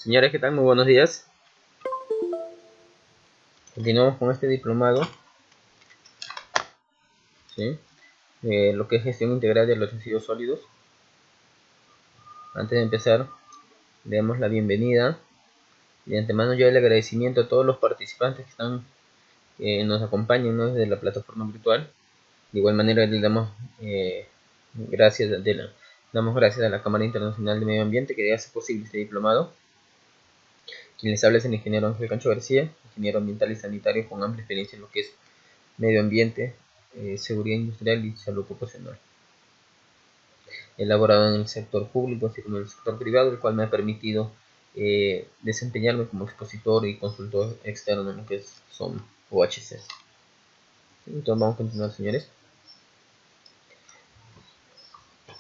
Señores, ¿qué tal? Muy buenos días. Continuamos con este diplomado, ¿sí? Lo que es gestión integral de los residuos sólidos. Antes de empezar, le damos la bienvenida. De antemano yo el agradecimiento a todos los participantes que nos acompañan, ¿no?, desde la plataforma virtual. De igual manera le damos damos gracias a la Cámara Internacional de Medio Ambiente que hace posible este diplomado. Quien les habla es el ingeniero Ángel Cancho García, ingeniero ambiental y sanitario con amplia experiencia en lo que es medio ambiente, seguridad industrial y salud ocupacional. Elaborado en el sector público así como en el sector privado, el cual me ha permitido desempeñarme como expositor y consultor externo en lo que son OHCs. Entonces vamos a continuar, señores.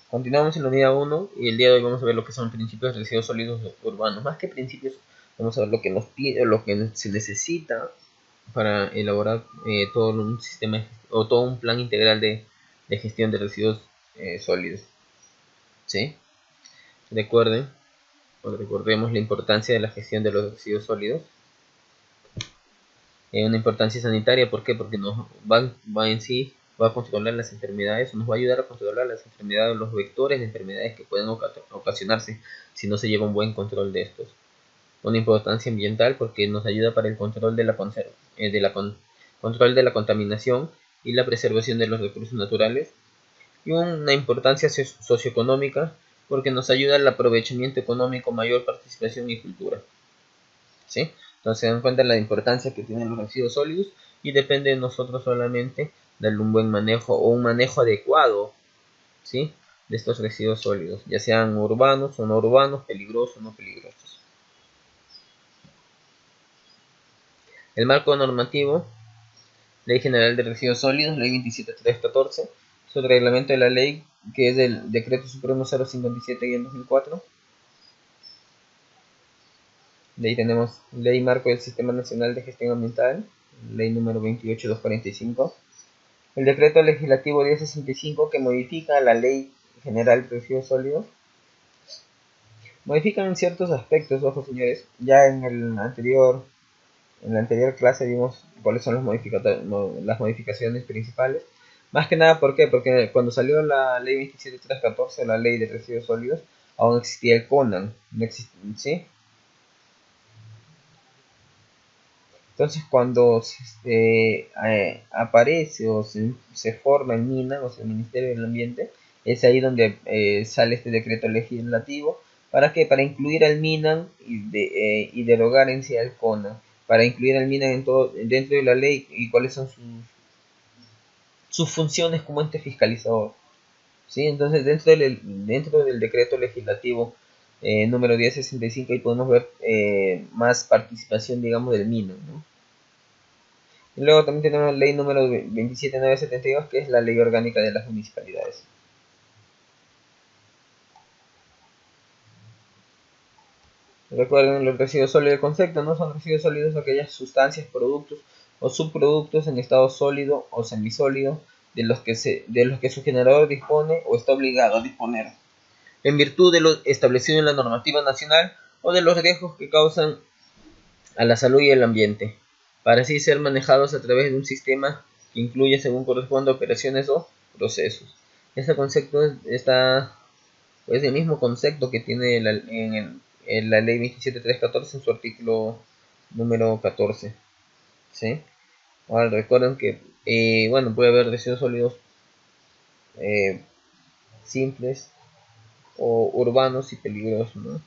Continuamos en la unidad 1 y el día de hoy vamos a ver lo que son principios de residuos sólidos urbanos. Más que principios, vamos a ver lo que nos pide, lo que se necesita para elaborar todo un sistema o todo un plan integral de gestión de residuos sólidos. ¿Sí? Recordemos la importancia de la gestión de los residuos sólidos. Una importancia sanitaria, ¿por qué? Porque nos va a controlar las enfermedades, nos va a ayudar a controlar las enfermedades, los vectores de enfermedades que pueden ocasionarse si no se lleva un buen control de estos. Una importancia ambiental porque nos ayuda para el control de control de la contaminación y la preservación de los recursos naturales. Y una importancia socioeconómica porque nos ayuda al aprovechamiento económico, mayor participación y cultura. ¿Sí? Entonces se dan cuenta de la importancia que tienen los residuos sólidos y depende de nosotros solamente darle un buen manejo o un manejo adecuado, ¿sí?, de estos residuos sólidos, ya sean urbanos o no urbanos, peligrosos o no peligrosos. El marco normativo: Ley General de Residuos Sólidos, Ley 27314, es el reglamento de la ley que es del Decreto Supremo 057-2004. De ahí tenemos Ley Marco del Sistema Nacional de Gestión Ambiental, Ley número 28245. El Decreto Legislativo 1065 que modifica la Ley General de Residuos Sólidos. Modifican en ciertos aspectos, ojo señores, ya en la anterior clase vimos cuáles son las modificaciones principales. Más que nada, ¿por qué? Porque cuando salió la Ley 27314, la Ley de Residuos Sólidos, aún existía el CONAN, no existía, ¿sí? Entonces cuando aparece o se forma el MINA, o sea, el Ministerio del Ambiente, es ahí donde sale este decreto legislativo. ¿Para qué? Para incluir al MINA y derogar en sí al CONA. Para incluir al MINA dentro de la ley y cuáles son sus funciones como ente fiscalizador. ¿Sí? Entonces dentro del decreto legislativo número 1065 ahí podemos ver más participación, digamos, del MINA, ¿no? Y luego también tenemos la ley número 27972, que es la ley orgánica de las municipalidades. Recuerden, los residuos sólidos, el concepto no son residuos sólidos aquellas sustancias, productos o subproductos en estado sólido o semisólido de los que su generador dispone o está obligado a disponer, en virtud de lo establecido en la normativa nacional o de los riesgos que causan a la salud y el ambiente, para así ser manejados a través de un sistema que incluye, según corresponde, operaciones o procesos. Este concepto es el mismo concepto que tiene en la ley 27314 en su artículo número 14. ¿Sí? Ahora recuerden que puede haber residuos sólidos simples o urbanos y peligrosos, ¿no?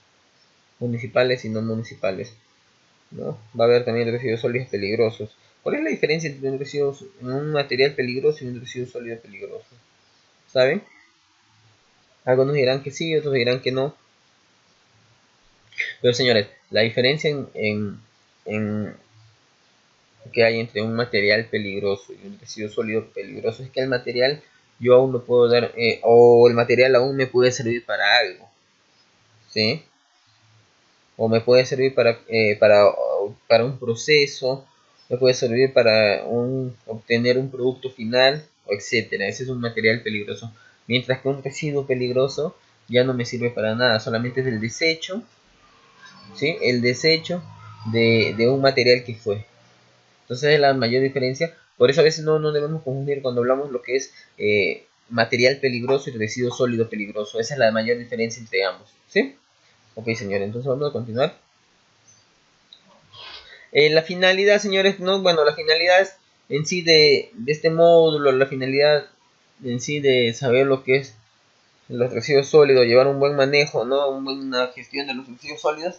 Municipales y no municipales, ¿no? Va a haber también residuos sólidos peligrosos. ¿Cuál es la diferencia entre un material peligroso y un residuo sólido peligroso? ¿Saben? Algunos dirán que sí, otros dirán que no. Pero señores, la diferencia en que hay entre un material peligroso y un residuo sólido peligroso es que el material yo aún lo puedo dar, o el material aún me puede servir para algo, ¿sí? O me puede servir para un proceso, me puede servir para obtener un producto final, etcétera. Ese es un material peligroso. Mientras que un residuo peligroso ya no me sirve para nada, solamente es el desecho ¿sí? El desecho de un material que fue. Entonces es la mayor diferencia. Por eso a veces no debemos confundir cuando hablamos lo que es material peligroso y residuo sólido peligroso. Esa es la mayor diferencia entre ambos, ¿sí? Ok, señores, entonces vamos a continuar. La finalidad, señores, no, bueno, la finalidad es en sí de este módulo, la finalidad en sí de saber lo que es los residuos sólidos, llevar un buen manejo, ¿no? Una buena gestión de los residuos sólidos.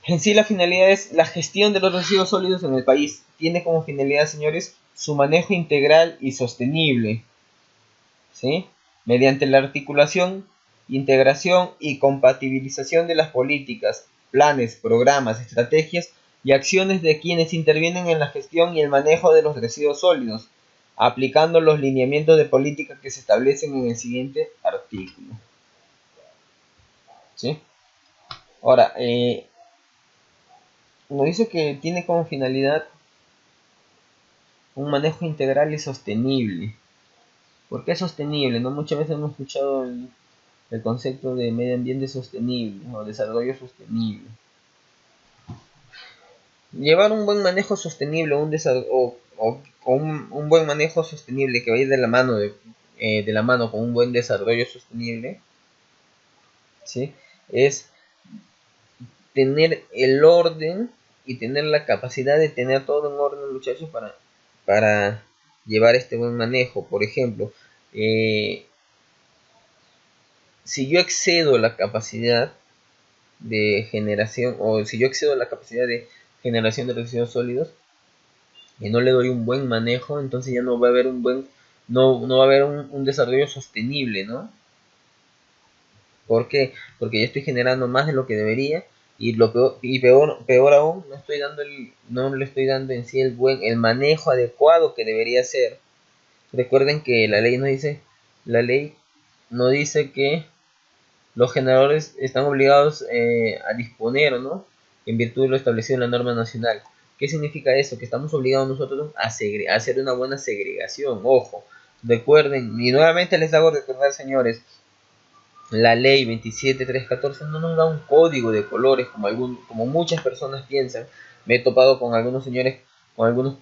En sí la finalidad es la gestión de los residuos sólidos en el país. Tiene como finalidad, señores, su manejo integral y sostenible, ¿sí? Mediante la articulación, integración y compatibilización de las políticas, planes, programas, estrategias y acciones de quienes intervienen en la gestión y el manejo de los residuos sólidos, aplicando los lineamientos de política que se establecen en el siguiente artículo, ¿sí? Ahora, nos dice que tiene como finalidad un manejo integral y sostenible. ¿Por qué sostenible? No muchas veces hemos escuchado el concepto de medio ambiente sostenible o desarrollo sostenible. Llevar un buen manejo sostenible un buen manejo sostenible que va a ir de la mano con un buen desarrollo sostenible, ¿sí? Es tener el orden y tener la capacidad de tener todo en orden, muchachos, para llevar este buen manejo. Por ejemplo, si yo excedo la capacidad de generación, o si yo excedo la capacidad de generación de residuos sólidos y no le doy un buen manejo, entonces ya no va a haber no va a haber un desarrollo sostenible, ¿no? ¿Por qué? Porque ya estoy generando más de lo que debería y peor aún, no le estoy dando en sí el manejo adecuado que debería ser. Recuerden que la ley no dice que los generadores están obligados a disponer, ¿no? En virtud de lo establecido en la norma nacional. ¿Qué significa eso? Que estamos obligados nosotros a hacer una buena segregación. Ojo, recuerden, y nuevamente les hago recordar, señores, la ley 27314 no nos da un código de colores como muchas personas piensan. Me he topado con algunos señores, con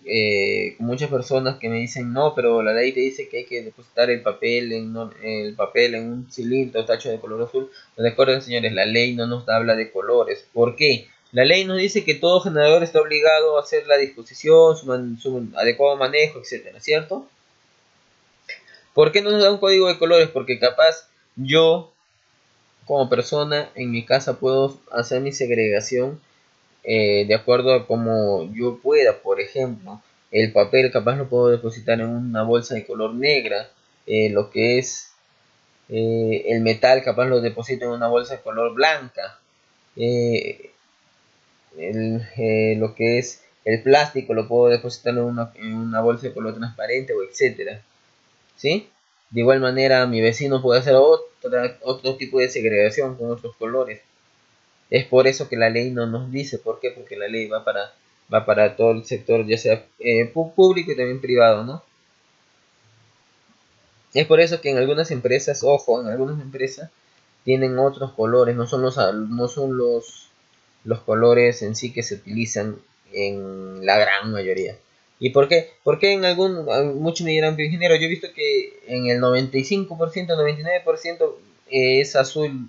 muchas personas que me dicen no, pero la ley te dice que hay que depositar el papel en un cilindro tacho de color azul. Recuerden, señores, la ley no nos habla de colores. ¿Por qué? La ley nos dice que todo generador está obligado a hacer la disposición, su adecuado manejo, etcétera, ¿cierto? ¿Por qué no nos da un código de colores? Porque capaz yo como persona en mi casa puedo hacer mi segregación de acuerdo a como yo pueda. Por ejemplo, el papel capaz lo puedo depositar en una bolsa de color negra, lo que es el metal capaz lo deposito en una bolsa de color blanca, eh, lo que es el plástico lo puedo depositar en una bolsa de color transparente o etcétera, ¿sí? De igual manera mi vecino puede hacer otro tipo de segregación con otros colores. Es por eso que la ley no nos dice. ¿Por qué? Porque la ley va para todo el sector, ya sea público y también privado, ¿no? Es por eso que en algunas empresas, ojo, en algunas empresas tienen otros colores, no son los colores en sí que se utilizan en la gran mayoría. ¿Y por qué? Porque muchos me dirán, pero ingeniero, yo he visto que en el 95%, 99% es azul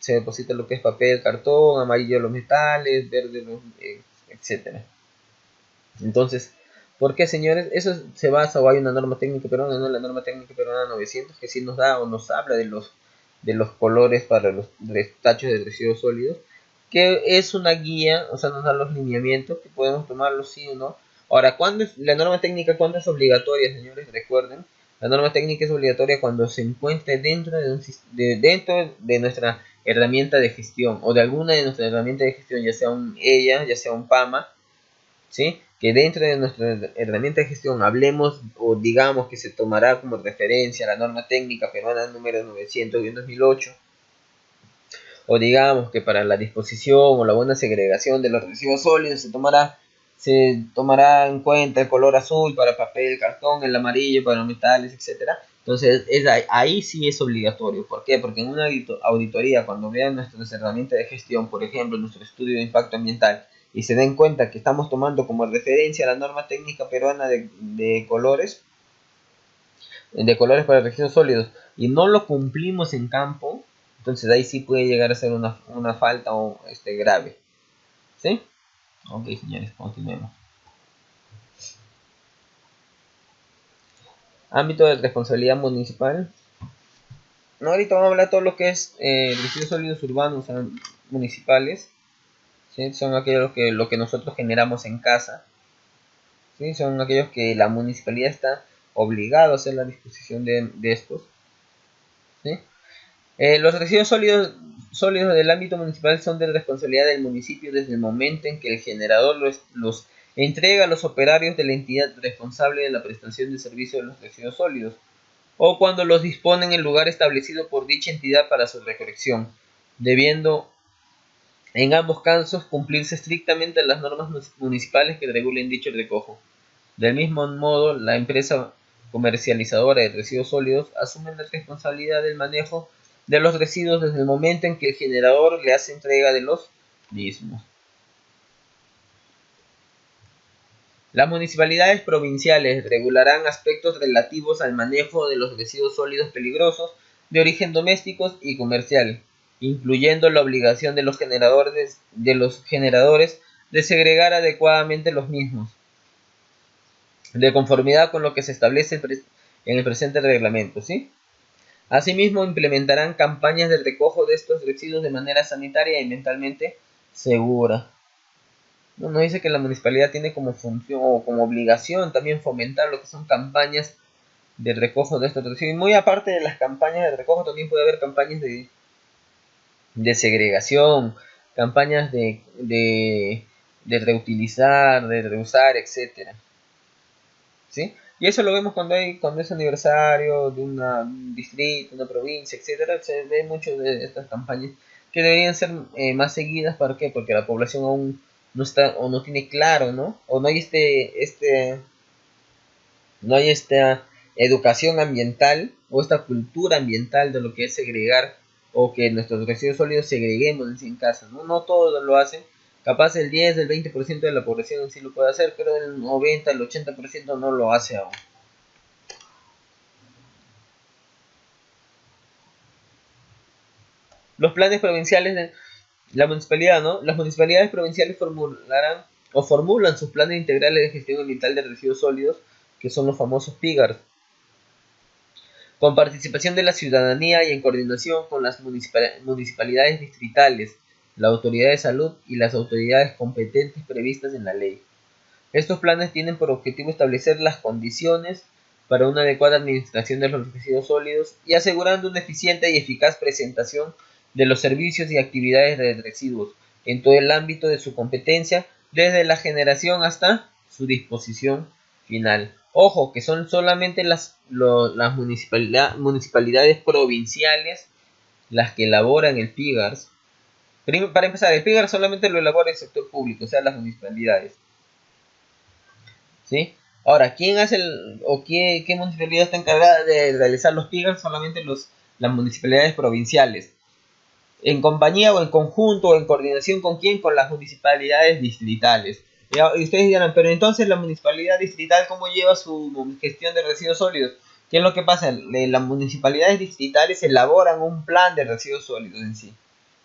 se deposita lo que es papel, cartón, amarillo los metales, verde etcétera. Entonces, ¿por qué, señores? Eso se basa o hay una norma técnica peruana, no la norma técnica peruana 900, que sí nos da o nos habla de los colores para los tachos de residuos sólidos, que es una guía, o sea, nos da los lineamientos que podemos tomarlos sí o no. Ahora, la norma técnica cuándo es obligatoria, señores? Recuerden, la norma técnica es obligatoria cuando se encuentre dentro de nuestra herramienta de gestión o de alguna de nuestras herramientas de gestión, ya sea un EIA, ya sea un PAMA, ¿sí? Que dentro de nuestra herramienta de gestión hablemos o digamos que se tomará como referencia la norma técnica peruana número 900 de 2008, o digamos que para la disposición o la buena segregación de los residuos sólidos se tomará en cuenta el color azul para papel, cartón, el amarillo para metales, etcétera. Entonces, ahí sí es obligatorio. ¿Por qué? Porque en una auditoría, cuando vean nuestras herramientas de gestión, por ejemplo, nuestro estudio de impacto ambiental, y se den cuenta que estamos tomando como referencia la norma técnica peruana de colores para residuos sólidos, y no lo cumplimos en campo, entonces ahí sí puede llegar a ser una falta o grave. ¿Sí? Ok, señores, continuemos. Ámbito de responsabilidad municipal. No, ahorita vamos a hablar de todo lo que es residuos sólidos urbanos, o sea, municipales. ¿Sí? Son aquellos lo que nosotros generamos en casa. ¿Sí? Son aquellos que la municipalidad está obligada a hacer la disposición de estos. ¿Sí? Los residuos sólidos del ámbito municipal son de responsabilidad del municipio desde el momento en que el generador los entrega a los operarios de la entidad responsable de la prestación de servicio de los residuos sólidos, o cuando los dispone en el lugar establecido por dicha entidad para su recolección, debiendo en ambos casos cumplirse estrictamente las normas municipales que regulen dicho recojo. Del mismo modo, la empresa comercializadora de residuos sólidos asume la responsabilidad del manejo de los residuos desde el momento en que el generador le hace entrega de los mismos. Las municipalidades provinciales regularán aspectos relativos al manejo de los residuos sólidos peligrosos de origen doméstico y comercial, incluyendo la obligación de los generadores de segregar adecuadamente los mismos, de conformidad con lo que se establece en el presente reglamento, ¿sí? Asimismo, implementarán campañas de recojo de estos residuos de manera sanitaria y ambientalmente segura. Nos dice que la municipalidad tiene como función o como obligación también fomentar lo que son campañas de recojo de estos residuos. Y muy aparte de las campañas de recojo, también puede haber campañas de segregación, campañas de reutilizar, de reusar, etcétera. ¿Sí? Y eso lo vemos cuando es aniversario de un distrito, una provincia, etcétera. Se ve mucho de estas campañas que deberían ser más seguidas. ¿Para qué? Porque la población aún no está o no tiene claro, ¿no? O no hay no hay esta educación ambiental o esta cultura ambiental de lo que es segregar, o que nuestros residuos sólidos segreguemos en casa, ¿no? No todos lo hacen. Capaz el 10, el 20% de la población sí lo puede hacer, pero el 90, el 80% no lo hace aún. Los planes provinciales de la municipalidad, ¿no? Las municipalidades provinciales formulan sus planes integrales de gestión ambiental de residuos sólidos, que son los famosos PIGARs, con participación de la ciudadanía y en coordinación con las municipalidades distritales, la autoridad de salud y las autoridades competentes previstas en la ley. Estos planes tienen por objetivo establecer las condiciones para una adecuada administración de los residuos sólidos y asegurando una eficiente y eficaz presentación de los servicios y actividades de residuos en todo el ámbito de su competencia, desde la generación hasta su disposición final. Ojo, que son solamente las municipalidades provinciales las que elaboran el PIGARS. Para empezar, el PIGARS solamente lo elabora el sector público, o sea, las municipalidades. ¿Sí? Ahora, ¿quién hace qué municipalidad está encargada de realizar los PIGARS? Solamente las municipalidades provinciales. En compañía o en conjunto o en coordinación con quién? Con las municipalidades distritales. Y ustedes dirán, pero entonces la municipalidad distrital, ¿cómo lleva su gestión de residuos sólidos? ¿Qué es lo que pasa? Las municipalidades distritales elaboran un plan de residuos sólidos en sí,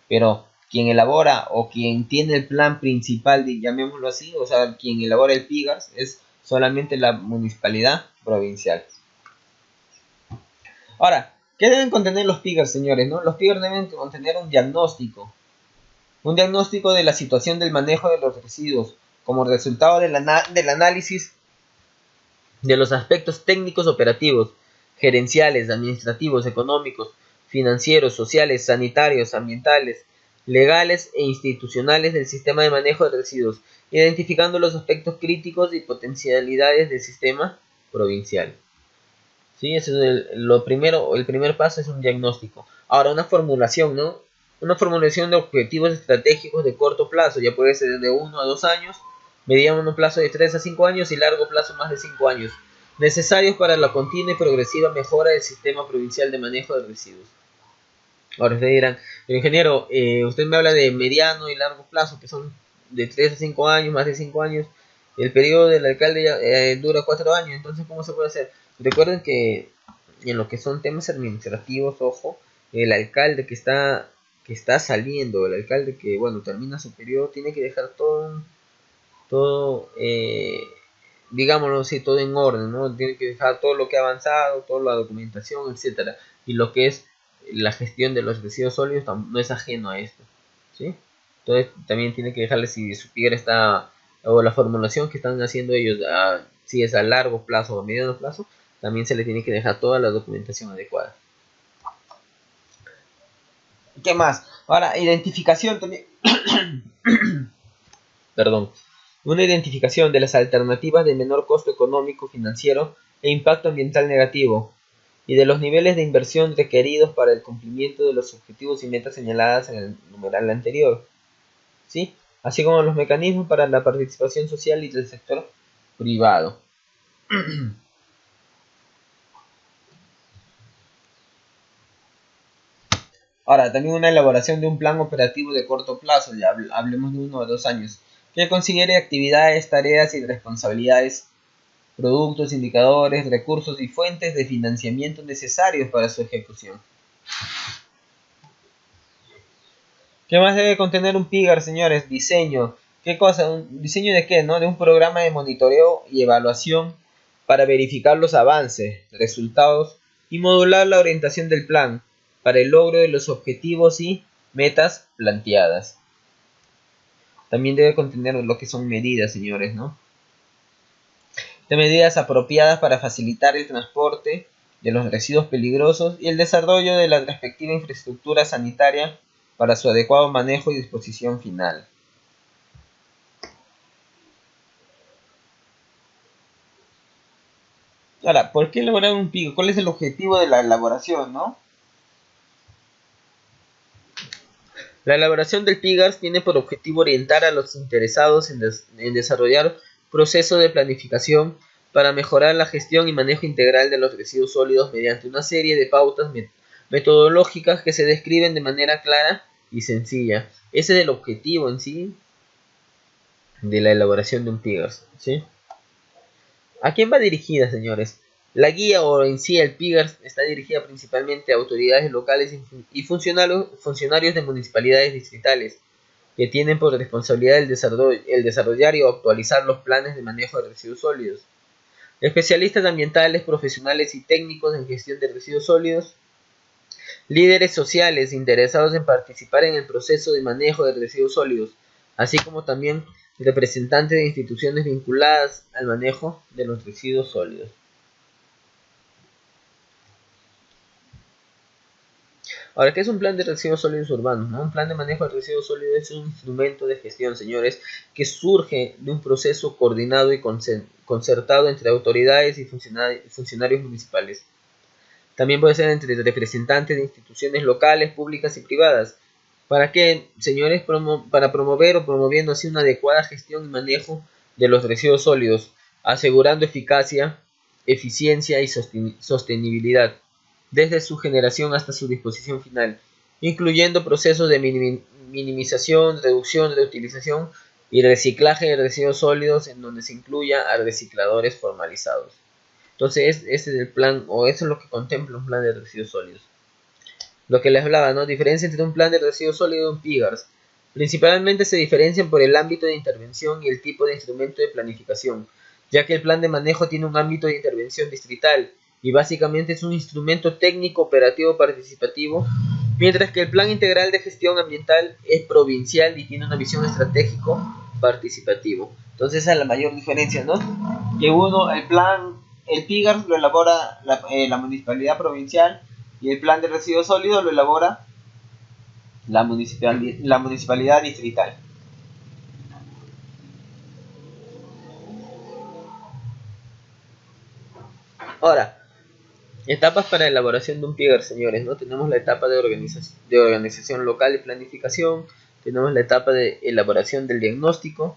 pero quien elabora o quien tiene el plan principal, llamémoslo así, o sea, quien elabora el PIGARS es solamente la municipalidad provincial. Ahora, ¿qué deben contener los PIGARS, señores? ¿No? Los PIGARS deben contener un diagnóstico de la situación del manejo de los residuos, como resultado del análisis de los aspectos técnicos operativos, gerenciales, administrativos, económicos, financieros, sociales, sanitarios, ambientales, legales e institucionales del sistema de manejo de residuos, identificando los aspectos críticos y potencialidades del sistema provincial. ¿Sí? Eso es el primer paso es un diagnóstico. Ahora, una formulación, ¿no? Una formulación de objetivos estratégicos de corto plazo, ya puede ser de 1 a 2 años, mediano plazo de 3 a 5 años y largo plazo más de 5 años, necesarios para la continua y progresiva mejora del sistema provincial de manejo de residuos. Ahora ustedes dirán, pero ingeniero, usted me habla de mediano y largo plazo, que son de 3 a 5 años, más de 5 años. El periodo del alcalde dura 4 años, entonces ¿cómo se puede hacer? Recuerden que en lo que son temas administrativos, ojo, el alcalde que está saliendo, el alcalde que, bueno, termina su periodo, tiene que dejar todo digámoslo así, todo en orden, ¿no? Tiene que dejar todo lo que ha avanzado, toda la documentación, etcétera. Y lo que es la gestión de los residuos sólidos no es ajeno a esto, ¿sí? Entonces también tiene que dejarle si su piedra está, o la formulación que están haciendo ellos, si es a largo plazo o a mediano plazo, también se le tiene que dejar toda la documentación adecuada. ¿Qué más? Ahora, identificación también. Perdón. Una identificación de las alternativas de menor costo económico, financiero e impacto ambiental negativo, y de los niveles de inversión requeridos para el cumplimiento de los objetivos y metas señaladas en el numeral anterior, ¿sí? Así como los mecanismos para la participación social y del sector privado. Ahora, también una elaboración de un plan operativo de corto plazo, ya hablemos de 1 o 2 años, que considere actividades, tareas y responsabilidades, productos, indicadores, recursos y fuentes de financiamiento necesarios para su ejecución. ¿Qué más debe contener un PIGAR, señores? Diseño. ¿Qué cosa? ¿Un diseño de qué? ¿No? De un programa de monitoreo y evaluación para verificar los avances, resultados y modular la orientación del plan para el logro de los objetivos y metas planteadas. También debe contener lo que son medidas, señores, ¿no? De medidas apropiadas para facilitar el transporte de los residuos peligrosos y el desarrollo de la respectiva infraestructura sanitaria para su adecuado manejo y disposición final. Ahora, ¿por qué elaborar un PIGAR? ¿Cuál es el objetivo de la elaboración, no? La elaboración del PIGAR tiene por objetivo orientar a los interesados en desarrollar procesos de planificación para mejorar la gestión y manejo integral de los residuos sólidos mediante una serie de pautas metodológicas que se describen de manera clara y sencilla. Ese es el objetivo en sí de la elaboración de un PIGAR, ¿sí? ¿A quién va dirigida, señores? La guía o en sí el PIGAR está dirigida principalmente a autoridades locales y funcionarios de municipalidades distritales que tienen por responsabilidad el desarrollar y actualizar los planes de manejo de residuos sólidos. Especialistas ambientales, profesionales y técnicos en gestión de residuos sólidos, líderes sociales interesados en participar en el proceso de manejo de residuos sólidos, así como también representantes de instituciones vinculadas al manejo de los residuos sólidos. Ahora, ¿qué es un plan de residuos sólidos urbanos? ¿No? Un plan de manejo de residuos sólidos es un instrumento de gestión, señores, que surge de un proceso coordinado y concertado entre autoridades y funcionarios municipales. También puede ser entre representantes de instituciones locales, públicas y privadas. ¿Para qué, señores? Para promover o promoviendo así una adecuada gestión y manejo de los residuos sólidos, asegurando eficacia, eficiencia y sostenibilidad desde su generación hasta su disposición final, incluyendo procesos de minimización, reducción, reutilización y reciclaje de residuos sólidos en donde se incluya a recicladores formalizados. Entonces, ese es el plan, o eso es lo que contempla un plan de residuos sólidos. Lo que les hablaba, ¿no? Diferencia entre un plan de residuos sólidos y un PIGARS. Principalmente se diferencian por el ámbito de intervención y el tipo de instrumento de planificación, ya que el plan de manejo tiene un ámbito de intervención distrital y básicamente es un instrumento técnico operativo participativo, mientras que el plan integral de gestión ambiental es provincial y tiene una visión estratégico participativo. Entonces esa es la mayor diferencia, ¿no? Que el PIGARS lo elabora la municipalidad provincial y el plan de residuos sólidos lo elabora la municipalidad distrital. Ahora, etapas para elaboración de un PIGAR, señores, ¿no? Tenemos la etapa de organización local y planificación, tenemos la etapa de elaboración del diagnóstico,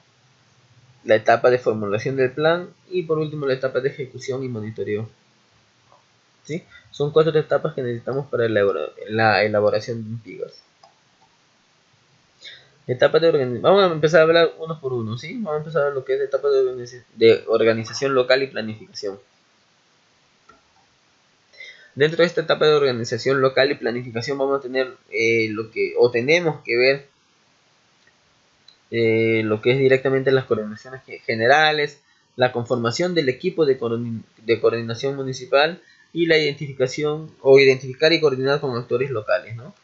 la etapa de formulación del plan y por último la etapa de ejecución y monitoreo. ¿Sí? Son 4 etapas que necesitamos para la elaboración de un PIGAS. Etapa de organización. Vamos a empezar a hablar uno por uno, ¿sí? Vamos a empezar a ver lo que es etapa de organización local y planificación. Dentro de esta etapa de organización local y planificación vamos a tener tenemos que ver lo que es directamente las coordinaciones generales, la conformación del equipo de coordinación municipal y la identificar y coordinar con actores locales, ¿no?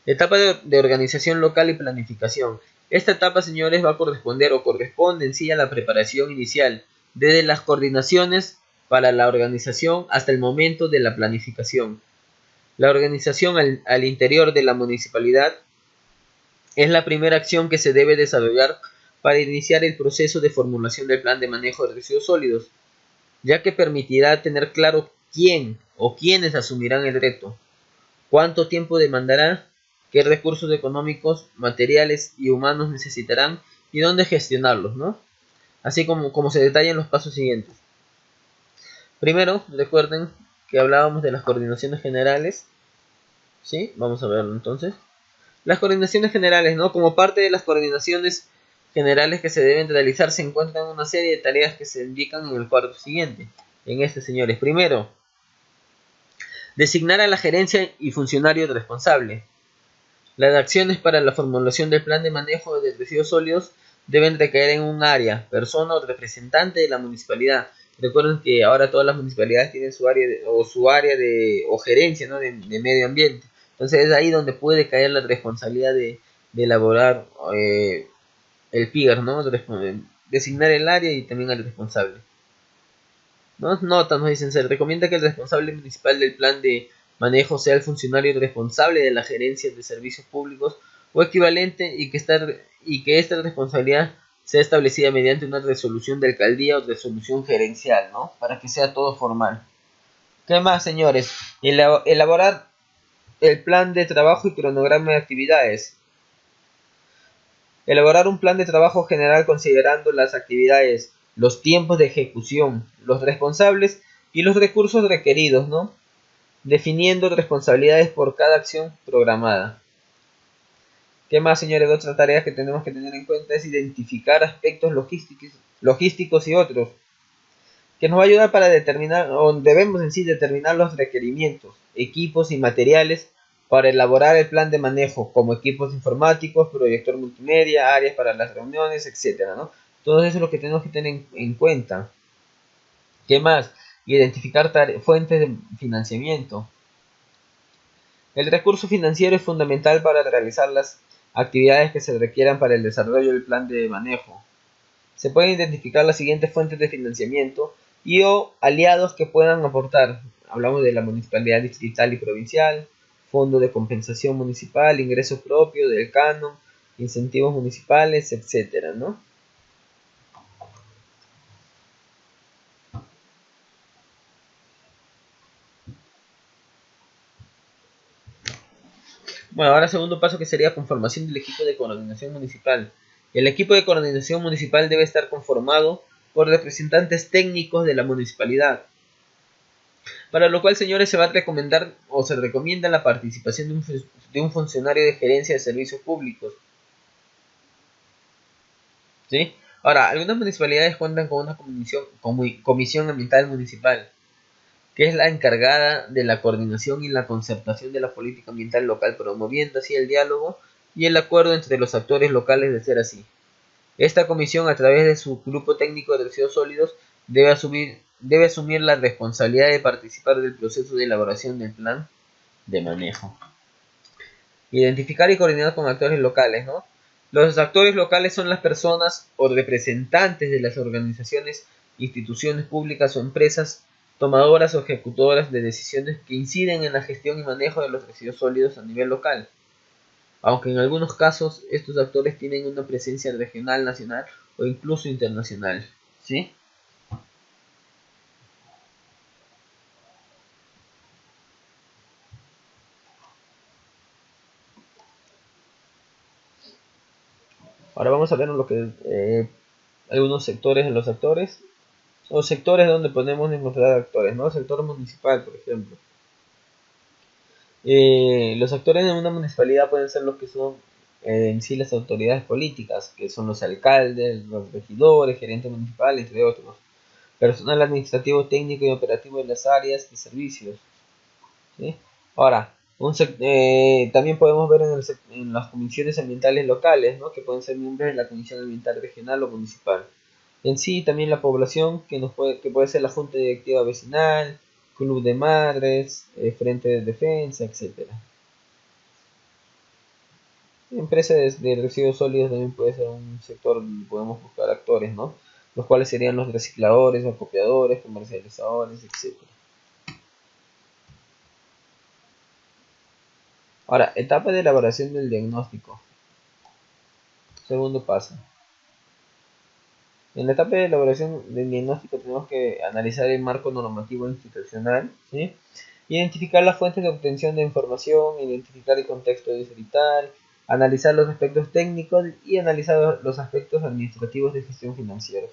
Etapa de organización local y planificación. Esta etapa, señores, va a corresponder o corresponde en sí a la preparación inicial, desde las coordinaciones para la organización hasta el momento de la planificación. La organización al interior de la municipalidad es la primera acción que se debe desarrollar para iniciar el proceso de formulación del plan de manejo de residuos sólidos, ya que permitirá tener claro quién o quiénes asumirán el reto, cuánto tiempo demandará, qué recursos económicos, materiales y humanos necesitarán y dónde gestionarlos, ¿no? Así como se detallan los pasos siguientes. Primero, recuerden que hablábamos de las coordinaciones generales, ¿sí? Vamos a verlo entonces. Las coordinaciones generales, ¿no? Como parte de las coordinaciones generales que se deben realizar, se encuentran una serie de tareas que se indican en el cuadro siguiente. En este, señores. Primero, designar a la gerencia y funcionario responsable. Las acciones para la formulación del plan de manejo de residuos sólidos deben recaer en un área, persona o representante de la municipalidad. Recuerden que ahora todas las municipalidades tienen su área o gerencia, ¿no? de medio ambiente. Entonces es ahí donde puede caer la responsabilidad de elaborar el PIGAR, ¿no? Designar el área y también al responsable. Notas nos dicen, se recomienda que el responsable municipal del plan de manejo sea el funcionario responsable de la gerencia de servicios públicos o equivalente y que esta responsabilidad sea establecida mediante una resolución de alcaldía o resolución gerencial, ¿no? Para que sea todo formal. ¿Qué más, señores? Elaborar el plan de trabajo y cronograma de actividades. Elaborar un plan de trabajo general considerando las actividades, los tiempos de ejecución, los responsables y los recursos requeridos, ¿no? Definiendo responsabilidades por cada acción programada. ¿Qué más, señores? Otra tarea que tenemos que tener en cuenta es identificar aspectos logísticos y otros, que nos va a ayudar para determinar, o debemos en sí determinar los requerimientos, equipos y materiales para elaborar el plan de manejo, como equipos informáticos, proyector multimedia, áreas para las reuniones, etcétera, ¿no? Todo eso es lo que tenemos que tener en cuenta. ¿Qué más? Identificar fuentes de financiamiento. El recurso financiero es fundamental para realizar las actividades que se requieran para el desarrollo del plan de manejo. Se pueden identificar las siguientes fuentes de financiamiento y o aliados que puedan aportar. Hablamos de la municipalidad distrital y provincial, fondo de compensación municipal, ingreso propio del canon, incentivos municipales, etcétera, ¿no? Bueno, ahora segundo paso que sería conformación del equipo de coordinación municipal. El equipo de coordinación municipal debe estar conformado por representantes técnicos de la municipalidad, para lo cual, señores, se va a recomendar o se recomienda la participación de un funcionario de gerencia de servicios públicos. ¿Sí? Ahora, algunas municipalidades cuentan con una comisión ambiental municipal, que es la encargada de la coordinación y la concertación de la política ambiental local, promoviendo así el diálogo y el acuerdo entre los actores locales de ser así. Esta comisión, a través de su grupo técnico de residuos sólidos, debe asumir la responsabilidad de participar del proceso de elaboración del plan de manejo. Identificar y coordinar con actores locales, ¿no? Los actores locales son las personas o representantes de las organizaciones, instituciones públicas o empresas tomadoras o ejecutoras de decisiones que inciden en la gestión y manejo de los residuos sólidos a nivel local, aunque en algunos casos estos actores tienen una presencia regional, nacional o incluso internacional. ¿Sí? Ahora vamos a ver lo que algunos sectores de los actores, o sectores donde podemos encontrar actores, ¿no? Sector municipal, por ejemplo. Los actores de una municipalidad pueden ser los que son en sí las autoridades políticas, que son los alcaldes, los regidores, gerentes municipales, entre otros. Personal administrativo, técnico y operativo de las áreas y servicios. ¿Sí? Ahora, también podemos ver en las comisiones ambientales locales, ¿no? Que pueden ser miembros de la Comisión Ambiental Regional o Municipal. En sí, también la población, que puede ser la Junta Directiva Vecinal, Club de Madres, Frente de Defensa, etcétera. Empresa de residuos sólidos también puede ser un sector donde podemos buscar actores, ¿no? Los cuales serían los recicladores, acopiadores, comercializadores, etcétera. Ahora, etapa de elaboración del diagnóstico. Segundo paso. En la etapa de elaboración del diagnóstico tenemos que analizar el marco normativo institucional, ¿sí? Identificar las fuentes de obtención de información, identificar el contexto distrital, analizar los aspectos técnicos y analizar los aspectos administrativos de gestión financiera.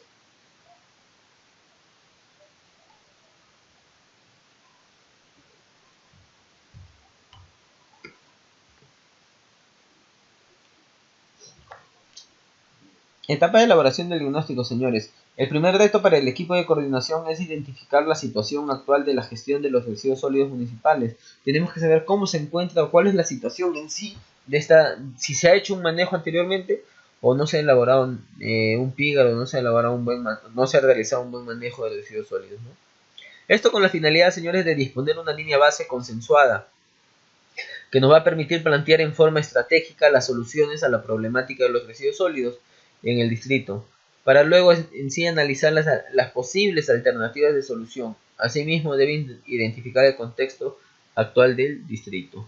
Etapa de elaboración del diagnóstico, señores. El primer reto para el equipo de coordinación es identificar la situación actual de la gestión de los residuos sólidos municipales. Tenemos que saber cómo se encuentra o cuál es la situación en sí de si se ha hecho un manejo anteriormente o no se ha elaborado un PIGAR o no se ha elaborado no se ha realizado un buen manejo de residuos sólidos, ¿no? Esto con la finalidad, señores, de disponer una línea base consensuada que nos va a permitir plantear en forma estratégica las soluciones a la problemática de los residuos sólidos en el distrito, para luego en sí analizar las posibles alternativas de solución. Asimismo, deben identificar el contexto actual del distrito.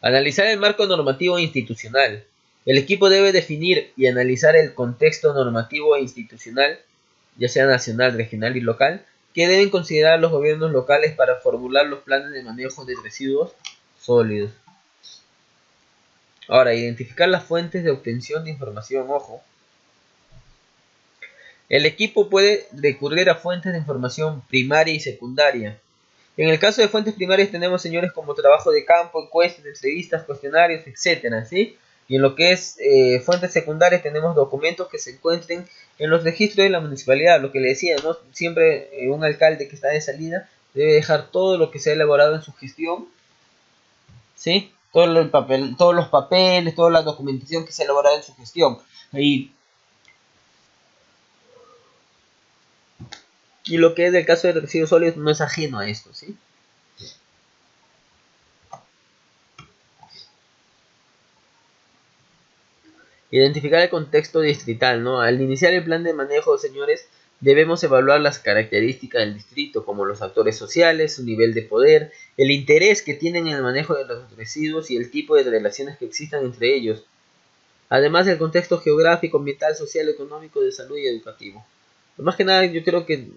Analizar el marco normativo e institucional. El equipo debe definir y analizar el contexto normativo e institucional, ya sea nacional, regional y local, que deben considerar los gobiernos locales para formular los planes de manejo de residuos sólidos. Ahora, identificar las fuentes de obtención de información, ojo. El equipo puede recurrir a fuentes de información primaria y secundaria. En el caso de fuentes primarias tenemos, señores, como trabajo de campo, encuestas, entrevistas, cuestionarios, etcétera, ¿sí? Y en lo que es fuentes secundarias tenemos documentos que se encuentren en los registros de la municipalidad, lo que le decía, ¿no? Siempre un alcalde que está de salida debe dejar todo lo que se ha elaborado en su gestión, ¿sí? Todos los papeles, toda la documentación que se ha elaborado en su gestión. Y, y lo que es el caso de residuos sólidos no es ajeno a esto, ¿sí? Identificar el contexto distrital, ¿no? Al iniciar el plan de manejo, señores, debemos evaluar las características del distrito, como los actores sociales, su nivel de poder, el interés que tienen en el manejo de los residuos y el tipo de relaciones que existan entre ellos, además del contexto geográfico, ambiental, social, económico, de salud y educativo. Más que nada, yo creo que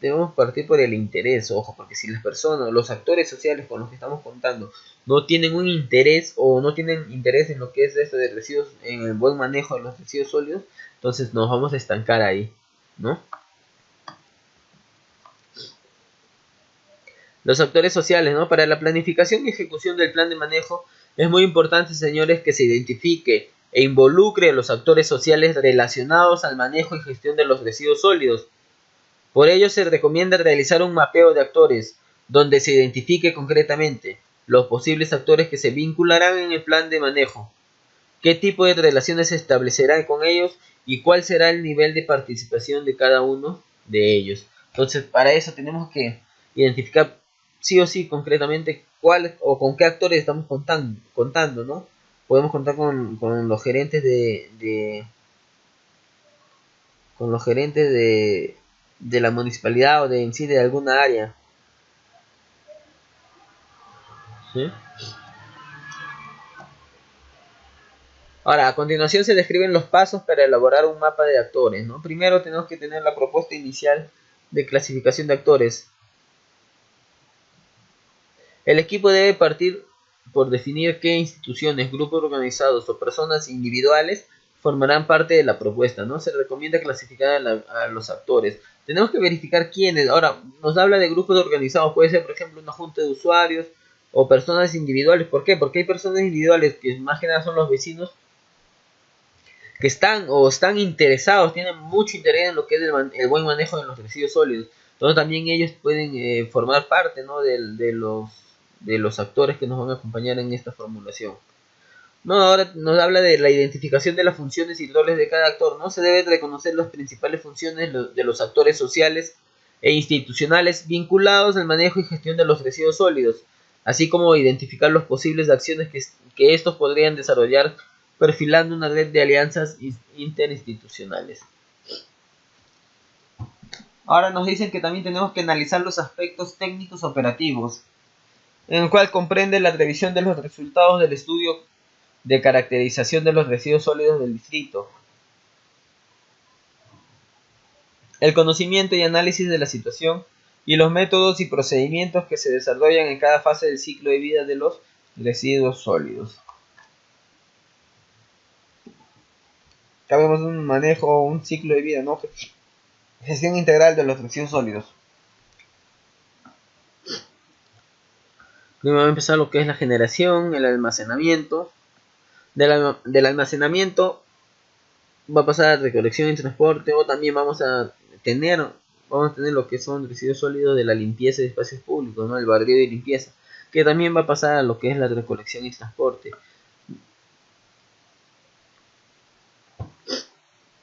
debemos partir por el interés, ojo, porque si las personas, los actores sociales con los que estamos contando, no tienen un interés o no tienen interés en lo que es esto de residuos, en el buen manejo de los residuos sólidos, entonces nos vamos a estancar ahí, ¿no? Los actores sociales, ¿no? Para la planificación y ejecución del plan de manejo es muy importante, señores, que se identifique e involucre a los actores sociales relacionados al manejo y gestión de los residuos sólidos. Por ello se recomienda realizar un mapeo de actores, donde se identifique concretamente los posibles actores que se vincularán en el plan de manejo, qué tipo de relaciones se establecerán con ellos y cuál será el nivel de participación de cada uno de ellos. Entonces, para eso tenemos que identificar sí o sí concretamente cuál o con qué actores estamos contando, ¿no? Podemos contar con los gerentes con los gerentes de la municipalidad o de en sí de alguna área, ¿sí? Ahora, a continuación se describen los pasos para elaborar un mapa de actores, ¿no? Primero tenemos que tener la propuesta inicial de clasificación de actores. El equipo debe partir por definir qué instituciones, grupos organizados o personas individuales formarán parte de la propuesta, ¿no? Se recomienda clasificar a los actores. Tenemos que verificar quiénes. Ahora, nos habla de grupos organizados. Puede ser, por ejemplo, una junta de usuarios o personas individuales. ¿Por qué? Porque hay personas individuales que más que nada son los vecinos que están interesados, tienen mucho interés en lo que es el buen manejo de los residuos sólidos. Entonces también ellos pueden formar parte, ¿no? de los actores que nos van a acompañar en esta formulación. No, ahora nos habla de la identificación de las funciones y roles de cada actor. No se debe reconocer las principales funciones de los actores sociales e institucionales vinculados al manejo y gestión de los residuos sólidos, así como identificar las posibles acciones que estos podrían desarrollar, perfilando una red de alianzas interinstitucionales. Ahora nos dicen que también tenemos que analizar los aspectos técnicos operativos, en el cual comprende la revisión de los resultados del estudio de caracterización de los residuos sólidos del distrito, el conocimiento y análisis de la situación y los métodos y procedimientos que se desarrollan en cada fase del ciclo de vida de los residuos sólidos. Ya vemos un manejo, un ciclo de vida, ¿no? Gestión integral de los residuos sólidos. Primero va a empezar lo que es la generación, el almacenamiento. Del almacenamiento va a pasar a recolección y transporte, o también vamos a tener lo que son residuos sólidos de la limpieza de espacios públicos, ¿no? El barrido y limpieza, que también va a pasar a lo que es la recolección y transporte.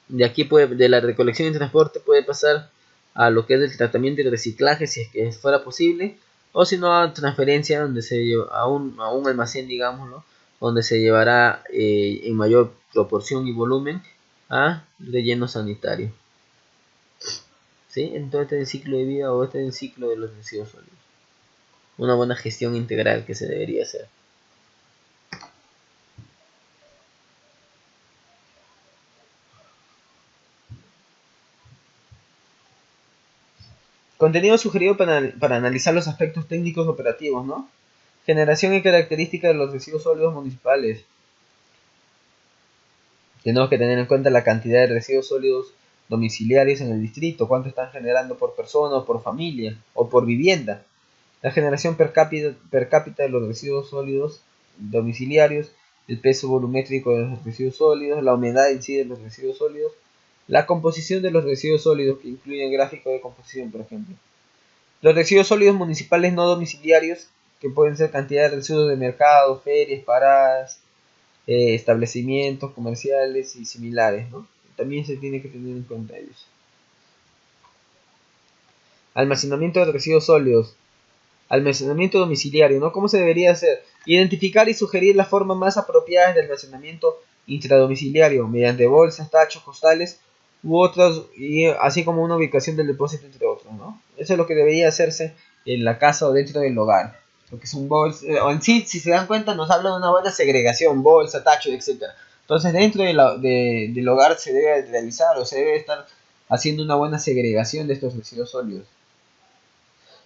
De aquí de la recolección y transporte puede pasar a lo que es el tratamiento y reciclaje, si es que fuera posible, o si no a transferencia donde se lleva a un almacén, digámoslo, donde se llevará en mayor proporción y volumen a relleno sanitario. ¿Sí? Entonces este es el ciclo de vida, o este es el ciclo de los residuos sólidos. Una buena gestión integral que se debería hacer. Contenido sugerido para analizar los aspectos técnicos operativos, ¿no? Generación y características de los residuos sólidos municipales. Tenemos que tener en cuenta la cantidad de residuos sólidos domiciliarios en el distrito, cuánto están generando por persona o por familia o por vivienda. La generación per cápita de los residuos sólidos domiciliarios, el peso volumétrico de los residuos sólidos, la humedad en sí de los residuos sólidos, la composición de los residuos sólidos, que incluyen gráfico de composición, por ejemplo. Los residuos sólidos municipales no domiciliarios, que pueden ser cantidad de residuos de mercados, ferias, paradas, establecimientos comerciales y similares, ¿no? También se tiene que tener en cuenta ellos. Almacenamiento de residuos sólidos. Almacenamiento domiciliario, ¿no? ¿Cómo se debería hacer? Identificar y sugerir las formas más apropiadas de almacenamiento intradomiciliario, mediante bolsas, tachos, costales u otros, y así como una ubicación del depósito, entre otros, ¿no? Eso es lo que debería hacerse en la casa o dentro del hogar. Lo que es un bolsa, o en sí, si se dan cuenta, nos habla de una buena segregación, bolsa, tacho, etc. Entonces, dentro del hogar se debe realizar, o se debe estar haciendo una buena segregación de estos residuos sólidos.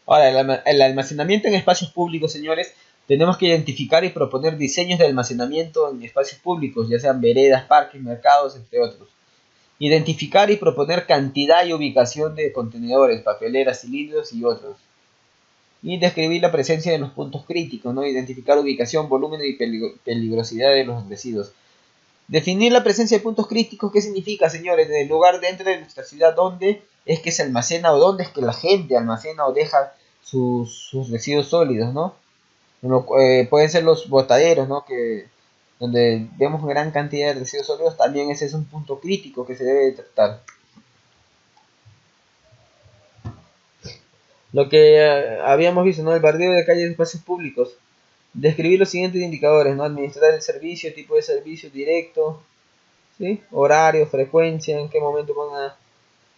Ahora, el almacenamiento en espacios públicos, señores, tenemos que identificar y proponer diseños de almacenamiento en espacios públicos, ya sean veredas, parques, mercados, entre otros. Identificar y proponer cantidad y ubicación de contenedores, papeleras, cilindros y otros. Y describir la presencia de los puntos críticos, ¿no? Identificar ubicación, volumen y peligrosidad de los residuos. Definir la presencia de puntos críticos, ¿qué significa, señores? En el lugar dentro de nuestra ciudad donde es que se almacena, o donde es que la gente almacena o deja sus residuos sólidos, ¿no? Pueden ser los botaderos, ¿no? Donde vemos gran cantidad de residuos sólidos, también ese es un punto crítico que se debe tratar. Lo que habíamos visto, ¿no? El barrido de calles de espacios públicos. Describir los siguientes indicadores, ¿no? Administrar el servicio, tipo de servicio directo, ¿sí? Horario, frecuencia, en qué momento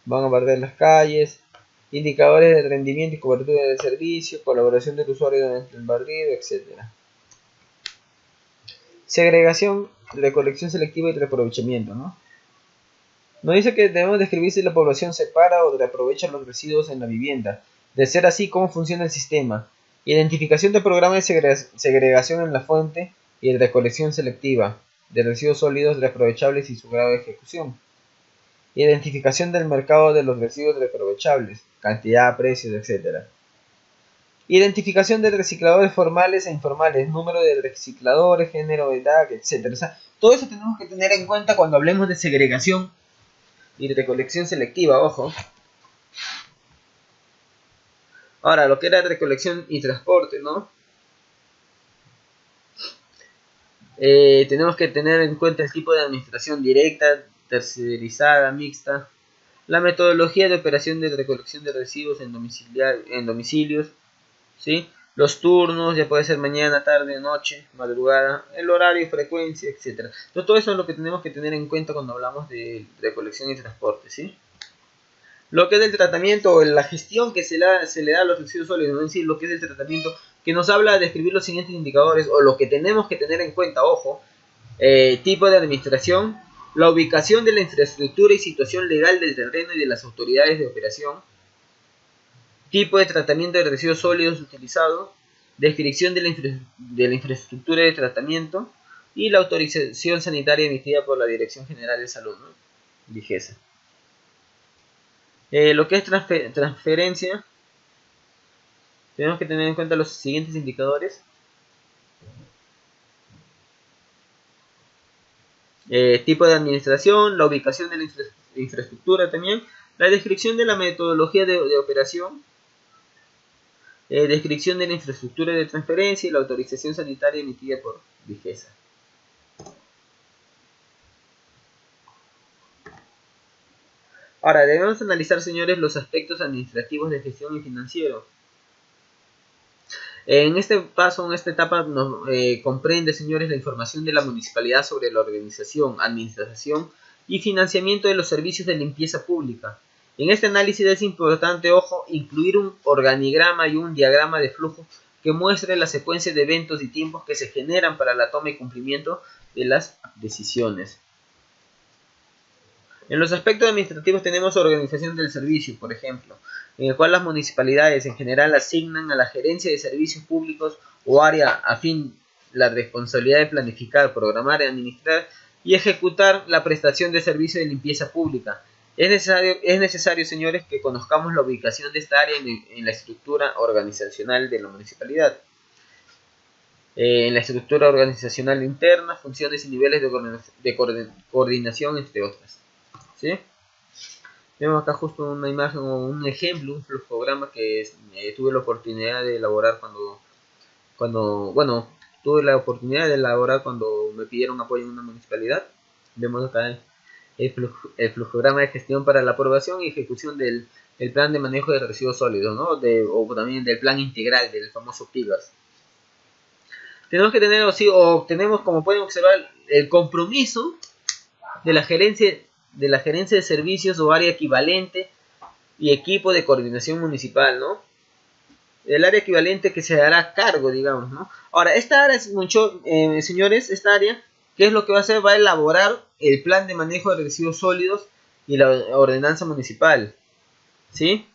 van a barrer las calles, indicadores de rendimiento y cobertura del servicio, colaboración del usuario durante el barrido, etc. Segregación recolección selectiva y reaprovechamiento, ¿no? Nos dice que debemos describir si la población separa o reaprovecha los residuos en la vivienda. De ser así, cómo funciona el sistema. Identificación de programas de segregación en la fuente y de recolección selectiva de residuos sólidos reaprovechables y su grado de ejecución. Identificación del mercado de los residuos reaprovechables, cantidad, precios, etc. Identificación de recicladores formales e informales, número de recicladores, género, edad, etc. O sea, todo eso tenemos que tener en cuenta cuando hablemos de segregación y recolección selectiva, ojo. Ahora, lo que era recolección y transporte, ¿no? Tenemos que tener en cuenta el tipo de administración directa, tercerizada, mixta, la metodología de operación de recolección de residuos en domicilios, ¿sí? Los turnos, ya puede ser mañana, tarde, noche, madrugada, el horario, frecuencia, etc. Entonces, todo eso es lo que tenemos que tener en cuenta cuando hablamos de recolección y transporte, ¿sí? Lo que es el tratamiento o la gestión que se le da a los residuos sólidos, es decir, lo que es el tratamiento, que nos habla de describir los siguientes indicadores o lo que tenemos que tener en cuenta, ojo, tipo de administración, la ubicación de la infraestructura y situación legal del terreno y de las autoridades de operación, tipo de tratamiento de residuos sólidos utilizado, descripción de la infraestructura de tratamiento y la autorización sanitaria emitida por la Dirección General de Salud, ¿no? DGESA. Lo que es transferencia, tenemos que tener en cuenta los siguientes indicadores. Tipo de administración, la ubicación de la infraestructura también, la descripción de la metodología de operación, descripción de la infraestructura de transferencia y la autorización sanitaria emitida por DGESA. Ahora, debemos analizar, señores, los aspectos administrativos de gestión y financiero. En este paso, en esta etapa, comprende, señores, la información de la municipalidad sobre la organización, administración y financiamiento de los servicios de limpieza pública. En este análisis es importante, ojo, incluir un organigrama y un diagrama de flujo que muestre la secuencia de eventos y tiempos que se generan para la toma y cumplimiento de las decisiones. En los aspectos administrativos tenemos organización del servicio, por ejemplo, en el cual las municipalidades en general asignan a la gerencia de servicios públicos o área afín la responsabilidad de planificar, programar, administrar y ejecutar la prestación de servicio de limpieza pública. Es necesario, señores, que conozcamos la ubicación de esta área en la estructura organizacional de la municipalidad. En la estructura organizacional interna, funciones y niveles de coordinación, entre otras. ¿Sí? Vemos acá justo una imagen o un ejemplo, un flujograma que tuve la oportunidad de elaborar cuando me pidieron apoyo en una municipalidad. Vemos acá el flujograma de gestión para la aprobación y ejecución del plan de manejo de residuos sólidos, ¿no? O también del plan integral, del famoso PIGAS. Tenemos que tener, tenemos, como pueden observar, el compromiso de la gerencia de servicios o área equivalente y equipo de coordinación municipal, ¿no? El área equivalente que se dará cargo, digamos, ¿no? Ahora, esta área, señores, esta área, ¿qué es lo que va a hacer? Va a elaborar el plan de manejo de residuos sólidos y la ordenanza municipal, ¿sí?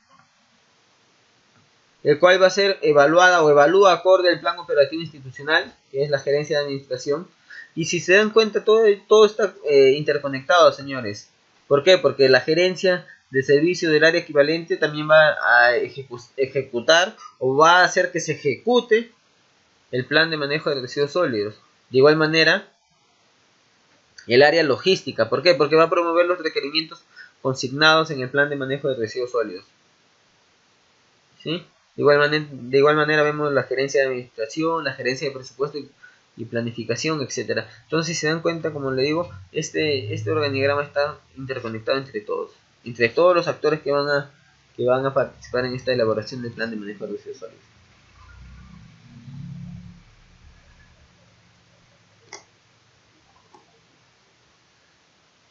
El cual va a ser evaluada o evalúa acorde al plan operativo institucional, que es la gerencia de administración. Y si se dan cuenta, todo está interconectado, señores. ¿Por qué? Porque la gerencia de servicio del área equivalente también va a ejecutar o va a hacer que se ejecute el plan de manejo de residuos sólidos. De igual manera, el área logística. ¿Por qué? Porque va a promover los requerimientos consignados en el plan de manejo de residuos sólidos. ¿Sí? De igual manera vemos la gerencia de administración, la gerencia de presupuesto y planificación, etcétera. Entonces, si se dan cuenta, como le digo, este organigrama está interconectado entre todos los actores que van a participar en esta elaboración del plan de manejo de residuos sólidos.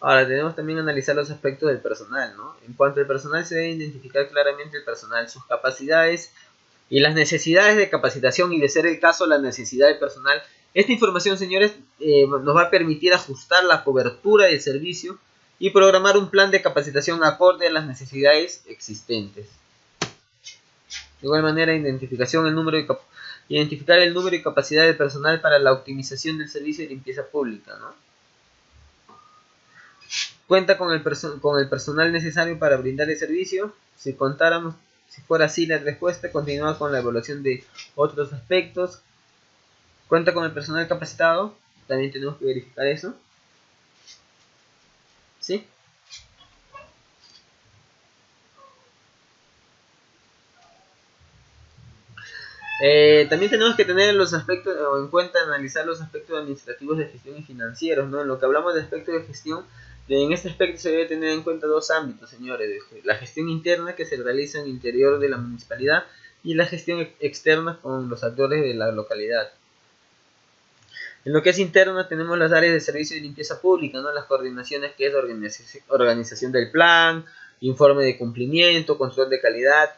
Ahora, tenemos también que analizar los aspectos del personal, ¿no? En cuanto al personal, se debe identificar claramente el personal, sus capacidades y las necesidades de capacitación, y de ser el caso, la necesidad del personal Esta información, señores, nos va a permitir ajustar la cobertura del servicio y programar un plan de capacitación acorde a las necesidades existentes. De igual manera, identificar el número y capacidad de personal para la optimización del servicio de limpieza pública, ¿no? Cuenta con el personal necesario para brindar el servicio. Si fuera así la respuesta, continúa con la evaluación de otros aspectos. Cuenta con el personal capacitado. También tenemos que verificar eso. ¿Sí? También tenemos que tener los aspectos, o en cuenta analizar los aspectos administrativos de gestión y financieros, ¿no? En lo que hablamos de aspectos de gestión, en este aspecto se debe tener en cuenta dos ámbitos, señores: la gestión interna, que se realiza en el interior de la municipalidad, y la gestión externa con los actores de la localidad. En lo que es interna tenemos las áreas de servicio de limpieza pública, ¿no? Las coordinaciones, que es organización del plan, informe de cumplimiento, control de calidad,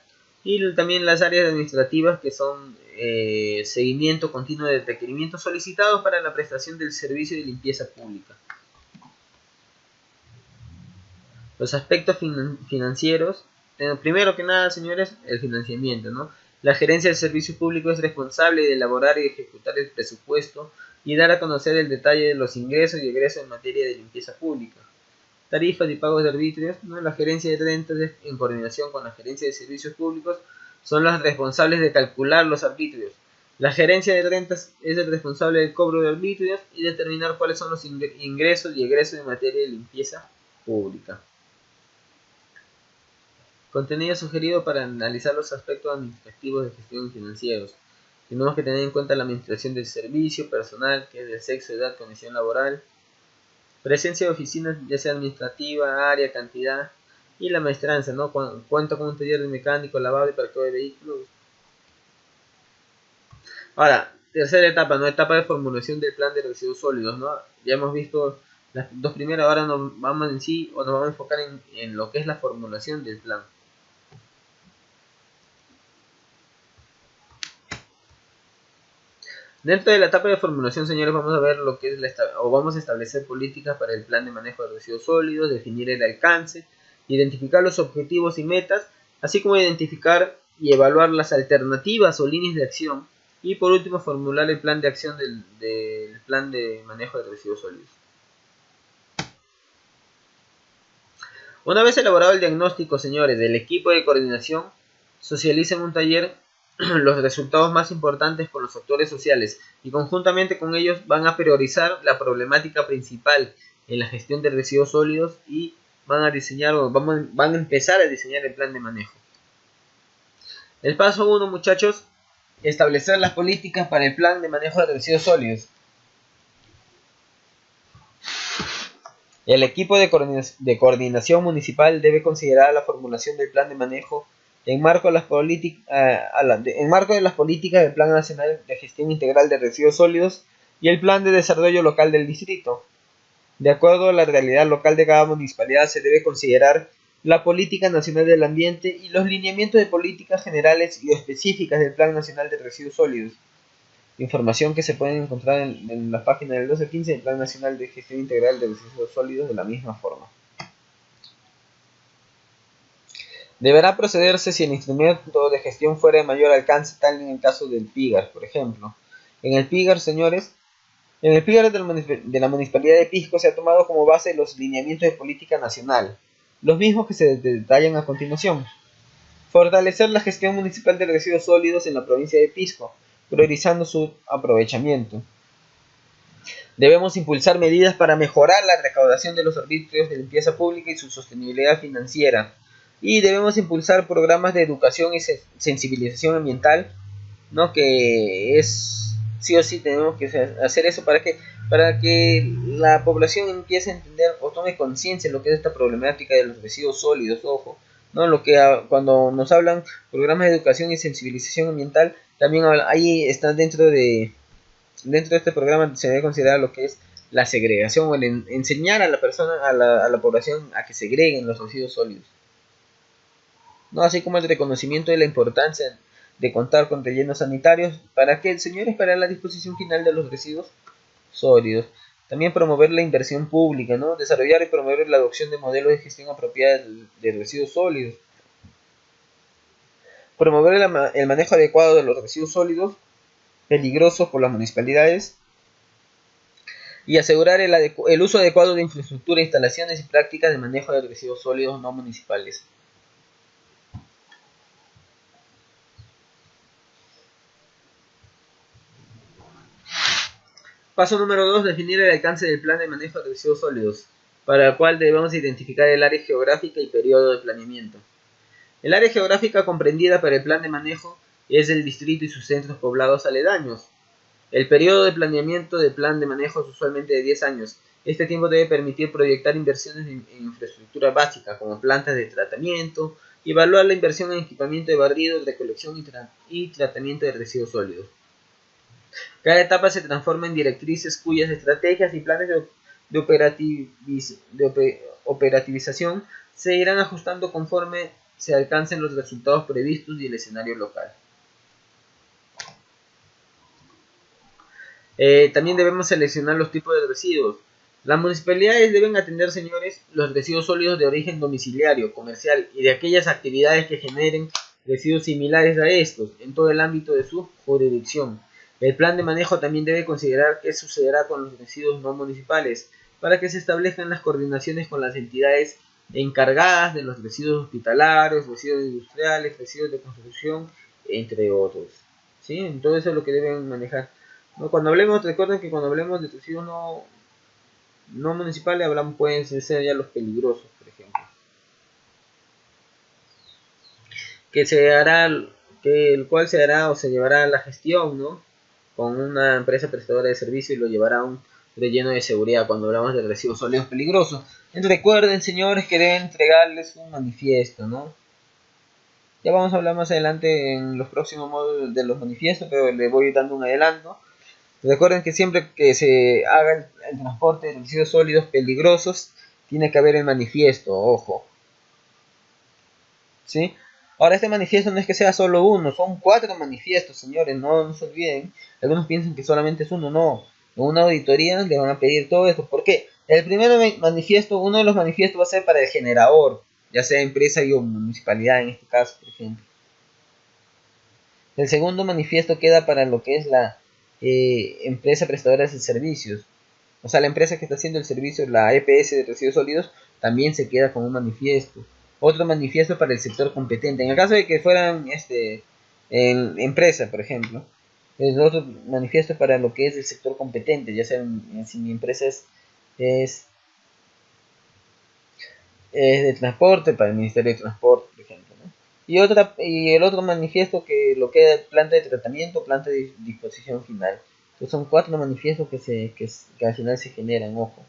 y también las áreas administrativas, que son seguimiento continuo de requerimientos solicitados para la prestación del servicio de limpieza pública. Los aspectos financieros, primero que nada, señores, el financiamiento, ¿no? La gerencia de servicios públicos es responsable de elaborar y ejecutar el presupuesto y dar a conocer el detalle de los ingresos y egresos en materia de limpieza pública. Tarifas y pagos de arbitrios, ¿no? La gerencia de rentas, en coordinación con la gerencia de servicios públicos, son las responsables de calcular los arbitrios. La gerencia de rentas es el responsable del cobro de arbitrios y determinar cuáles son los ingresos y egresos en materia de limpieza pública. Contenido sugerido para analizar los aspectos administrativos de gestión y financieros. Tenemos que tener en cuenta la administración del servicio, personal, que es de sexo, edad, condición laboral, presencia de oficinas, ya sea administrativa, área, cantidad, y la maestranza, ¿no? Cuenta con un taller de mecánico, lavado y parqueo de vehículos. Ahora, tercera etapa, ¿no? Etapa de formulación del plan de residuos sólidos, ¿no? Ya hemos visto las dos primeras, ahora nos vamos a enfocar en lo que es la formulación del plan. Dentro de la etapa de formulación, señores, vamos a ver lo que es vamos a establecer políticas para el plan de manejo de residuos sólidos, definir el alcance, identificar los objetivos y metas, así como identificar y evaluar las alternativas o líneas de acción, y por último formular el plan de acción del plan de manejo de residuos sólidos. Una vez elaborado el diagnóstico, señores, del equipo de coordinación socializa en un taller los resultados más importantes con los actores sociales, y conjuntamente con ellos van a priorizar la problemática principal en la gestión de residuos sólidos y van a empezar a diseñar el plan de manejo. El paso 1, muchachos: establecer las políticas para el plan de manejo de residuos sólidos. El equipo de coordinación municipal debe considerar la formulación del plan de manejo en marco de las políticas del Plan Nacional de Gestión Integral de Residuos Sólidos y el Plan de Desarrollo Local del Distrito. De acuerdo a la realidad local de cada municipalidad, se debe considerar la Política Nacional del Ambiente y los lineamientos de políticas generales y específicas del Plan Nacional de Residuos Sólidos. Información que se puede encontrar en la página del 1215 del Plan Nacional de Gestión Integral de Residuos Sólidos de la misma forma. Deberá procederse si el instrumento de gestión fuera de mayor alcance, tal en el caso del PIGAR, por ejemplo. En el PIGAR, señores, de la Municipalidad de Pisco se ha tomado como base los lineamientos de política nacional, los mismos que se detallan a continuación. Fortalecer la gestión municipal de residuos sólidos en la provincia de Pisco, priorizando su aprovechamiento. Debemos impulsar medidas para mejorar la recaudación de los arbitrios de limpieza pública y su sostenibilidad financiera. Y debemos impulsar programas de educación y sensibilización ambiental, ¿no? Que es sí o sí tenemos que hacer eso para que la población empiece a entender o tome conciencia de lo que es esta problemática de los residuos sólidos. Ojo, ¿no? Cuando nos hablan programas de educación y sensibilización ambiental, también ahí está dentro de este programa se debe considerar lo que es la segregación o el enseñar a la persona, a la población, a que segreguen los residuos sólidos, ¿no? Así como el reconocimiento de la importancia de contar con rellenos sanitarios. ¿Para qué, señores? Para la disposición final de los residuos sólidos. También promover la inversión pública, ¿no? Desarrollar y promover la adopción de modelos de gestión apropiada de residuos sólidos. Promover el manejo adecuado de los residuos sólidos peligrosos por las municipalidades y asegurar el uso adecuado de infraestructura, instalaciones y prácticas de manejo de residuos sólidos no municipales. Paso número 2. Definir el alcance del plan de manejo de residuos sólidos, para el cual debemos identificar el área geográfica y periodo de planeamiento. El área geográfica comprendida para el plan de manejo es el distrito y sus centros poblados aledaños. El periodo de planeamiento del plan de manejo es usualmente de 10 años. Este tiempo debe permitir proyectar inversiones en infraestructura básica, como plantas de tratamiento, y evaluar la inversión en equipamiento de barrido, recolección y tratamiento de residuos sólidos. Cada etapa se transforma en directrices cuyas estrategias y planes de operativización se irán ajustando conforme se alcancen los resultados previstos y el escenario local. También debemos seleccionar los tipos de residuos. Las municipalidades deben atender, señores, los residuos sólidos de origen domiciliario, comercial y de aquellas actividades que generen residuos similares a estos en todo el ámbito de su jurisdicción. El plan de manejo también debe considerar qué sucederá con los residuos no municipales, para que se establezcan las coordinaciones con las entidades encargadas de los residuos hospitalarios, residuos industriales, residuos de construcción, entre otros. ¿Sí? Entonces eso es lo que deben manejar. ¿No? Cuando hablemos, recuerden que cuando hablemos de residuos no municipales, pueden ser ya los peligrosos, por ejemplo. El cual se hará o se llevará la gestión, ¿no? Con una empresa prestadora de servicio y lo llevará a un relleno de seguridad cuando hablamos de residuos sólidos peligrosos. Entonces, recuerden, señores, que deben entregarles un manifiesto, ¿no? Ya vamos a hablar más adelante en los próximos módulos de los manifiestos, pero les voy dando un adelanto. Recuerden que siempre que se haga el transporte de residuos sólidos peligrosos, tiene que haber el manifiesto, ojo. ¿Sí? Ahora, este manifiesto no es que sea solo uno, son 4 manifiestos, señores, no se olviden. Algunos piensan que solamente es uno, no. En una auditoría le van a pedir todo esto. ¿Por qué? El primer manifiesto, uno de los manifiestos va a ser para el generador, ya sea empresa o municipalidad en este caso, por ejemplo. El segundo manifiesto queda para lo que es la empresa prestadora de servicios. O sea, la empresa que está haciendo el servicio, la EPS de residuos sólidos, también se queda con un manifiesto. Otro manifiesto para el sector competente. En el caso de que fueran en empresa, por ejemplo, el otro manifiesto para lo que es el sector competente, ya sea si mi empresa es de transporte, para el Ministerio de Transporte, por ejemplo, ¿no? Y el otro manifiesto que lo queda planta de tratamiento, planta de disposición final. Entonces son 4 manifiestos que al final se generan, ojo.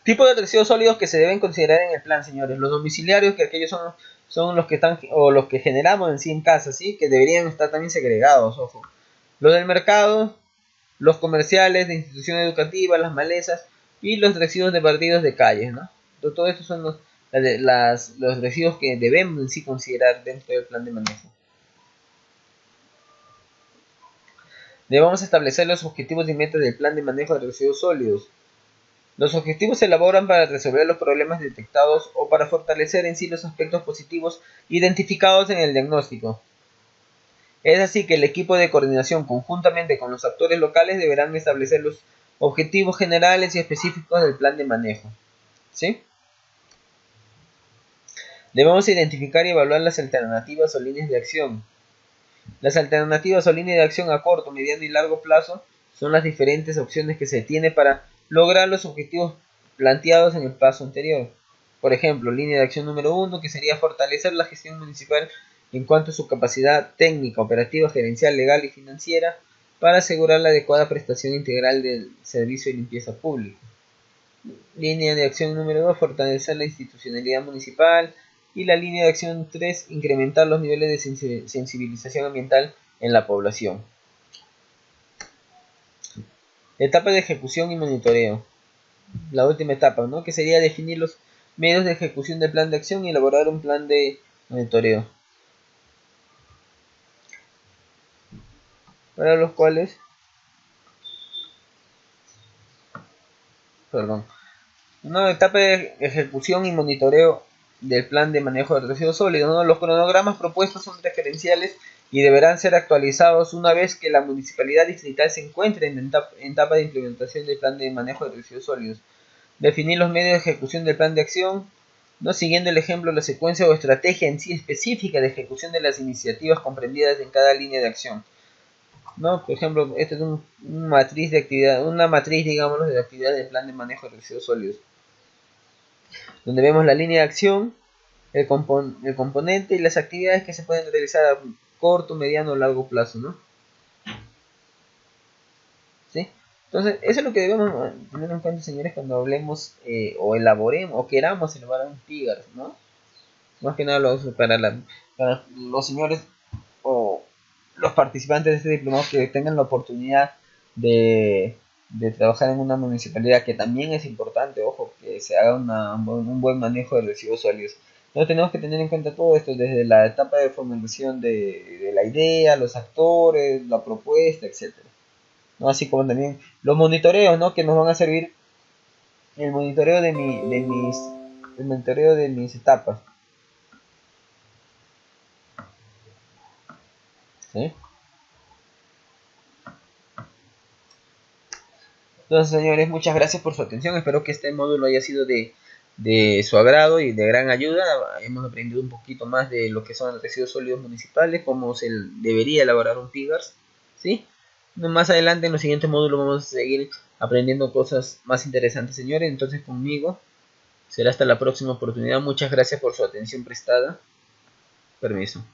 Tipos de residuos sólidos que se deben considerar en el plan, señores. Los domiciliarios, que aquellos son los que están, o los que generamos en sí en casa, ¿sí? Que deberían estar también segregados, ojo. Los del mercado, los comerciales, de instituciones educativas, las malezas y los residuos de partidos de calles, ¿no? Todo estos son los residuos que debemos en sí considerar dentro del plan de manejo. Debemos establecer los objetivos y metas del plan de manejo de residuos sólidos. Los objetivos se elaboran para resolver los problemas detectados o para fortalecer en sí los aspectos positivos identificados en el diagnóstico. Es así que el equipo de coordinación, conjuntamente con los actores locales, deberán establecer los objetivos generales y específicos del plan de manejo. ¿Sí? Debemos identificar y evaluar las alternativas o líneas de acción. Las alternativas o líneas de acción a corto, mediano y largo plazo son las diferentes opciones que se tiene para lograr los objetivos planteados en el paso anterior. Por ejemplo, línea de acción número 1, que sería fortalecer la gestión municipal en cuanto a su capacidad técnica, operativa, gerencial, legal y financiera para asegurar la adecuada prestación integral del servicio de limpieza pública. Línea de acción número 2, fortalecer la institucionalidad municipal. Y la línea de acción 3, incrementar los niveles de sensibilización ambiental en la población. Etapa de ejecución y monitoreo. la última etapa, ¿no? Que sería definir los medios de ejecución del plan de acción y elaborar un plan de monitoreo, para los cuales, perdón, una etapa de ejecución y monitoreo del plan de manejo de residuos sólidos, ¿no? Los cronogramas propuestos son referenciales y deberán ser actualizados una vez que la municipalidad distrital se encuentre en etapa de implementación del plan de manejo de residuos sólidos. Definir los medios de ejecución del plan de acción, no siguiendo el ejemplo la secuencia o estrategia en sí específica de ejecución de las iniciativas comprendidas en cada línea de acción. ¿No? Por ejemplo, esta es una matriz de actividad, una matriz, digamos, de actividad del plan de manejo de residuos sólidos, donde vemos la línea de acción, el componente y las actividades que se pueden realizar a corto, mediano o largo plazo, ¿no? ¿Sí? Entonces, eso es lo que debemos tener en cuenta, señores, cuando hablemos o elaboremos o queramos elaborar un PIGAR, ¿no? Más que nada para los señores o los participantes de este diplomado que tengan la oportunidad de trabajar en una municipalidad, que también es importante, ojo, que se haga un buen manejo de residuos sólidos. Entonces tenemos que tener en cuenta todo esto desde la etapa de formulación de la idea, los actores, la propuesta, etcétera, ¿no? Así como también los monitoreos, ¿no? Que nos van a servir el monitoreo el monitoreo de mis etapas, ¿sí? Entonces, señores, muchas gracias por su atención. Espero que este módulo haya sido de su agrado y de gran ayuda. Hemos aprendido un poquito más de lo que son los residuos sólidos municipales, cómo se debería elaborar un PIGARS, ¿sí? Más adelante, en los siguientes módulos, vamos a seguir aprendiendo cosas más interesantes, señores. Entonces, conmigo será hasta la próxima oportunidad. Muchas gracias por su atención prestada. Permiso.